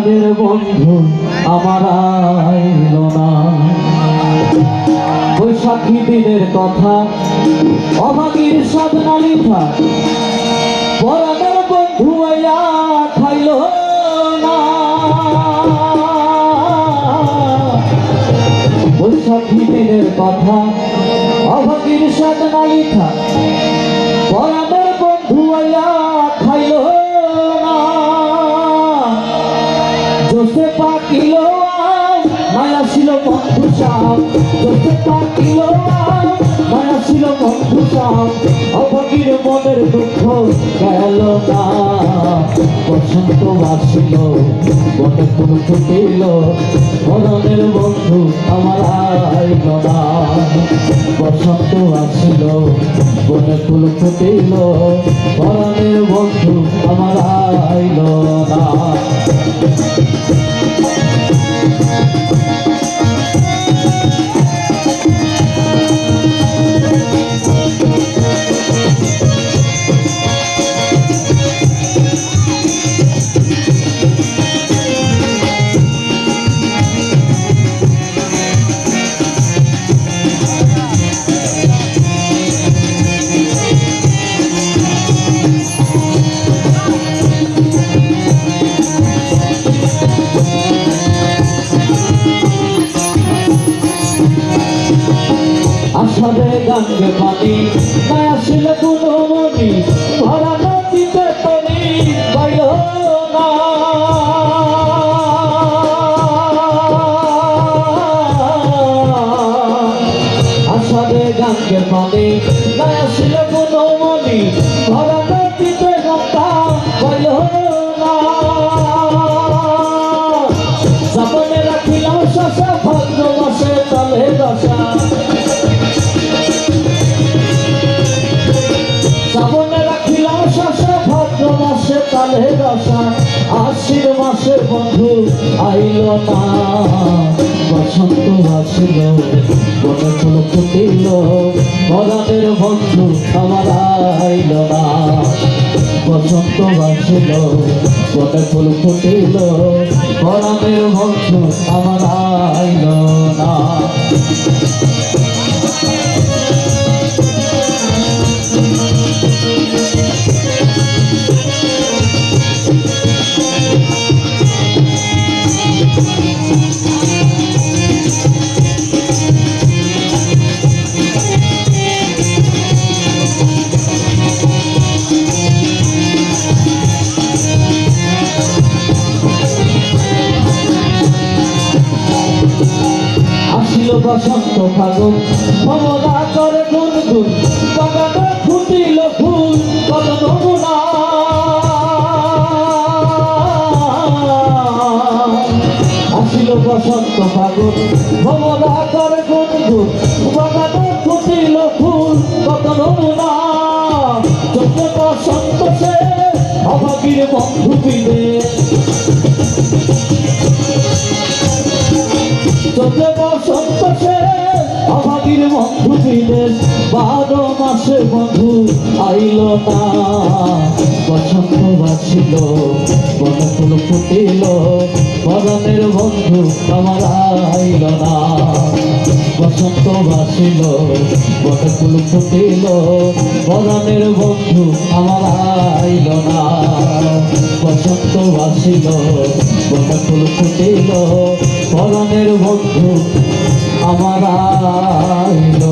পরাণের বন্ধু আমার আইল না। বৈশাখী দিনের কথা অভাগীর সাধনা লিখা, পরাণের বন্ধু আইয়া খাইল না। বৈশাখী দিনের কথা অভাগীর সাধনা লিখা, পরাণের বন্ধু আইয়া খাইল না। জোসে পাকিল মায়া ছিল বন্ধু সাপ, জোসে পাকিল মায়া ছিল বন্ধু সাপ। অভাগীর মনের দুঃখ গেল না। বসন্ত বাসিল বনে ফুল ফুটিল, পরাণের বন্ধু আমার আইল না। বসন্ত আসিল বনে ফুল ফুটিল, পরাণের বন্ধু আমার আইল না। আষাঢ়ে গাঙ্গে পানি না আসিলে কোনো মনি, ভরা নদীতে পানি পাইল না। আষাঢ়ে গাঙ্গে পানি না আসিলে কোনো মনি, ভরা নদীতে গঙ্গা পাইল না। সাবনে রাখিলাম শশা, ভাদ্র মাসে তালে দশা। শ্রাবণে রাখিলাম শশা, ভাদ্র মাসে তালে রসা। আশ্বিন মাসে বন্ধু আইল না। বসন্ত আসিল বনে ফুল ফুটিল, পরাণের বন্ধু আমার আইল না। বসন্ত আসিল বনে ফুল ফুটিল, পরাণের বন্ধু আমার আইল না। বসন্ত ফাগুন ভবনা করে গুনগুন, বাগানে ফুটিল ফুল কত নমুনা। আসিল বসন্ত ফাগুন ভবনা করে গুনগুন, বাগানে ফুটিল ফুল কত নমুনা। চোখে বসন্ত সে অভাগীর বন্ধু বিদেশ, চোখে বসন্ত সে অভাগীর বন্ধু বিদেশ। 12 মাসে বন্ধু আইল না। বসন্ত বাসিল বনে ফুল ফুটিল, পরাণের বন্ধু আমার আইল না। বসন্ত বাসিল বনে ফুল ফুটিল, পরাণের বন্ধু আমার আইল না। বসন্ত বাসিল বনে ফুল ফুটিল, পরাণের বন্ধু আমার আইল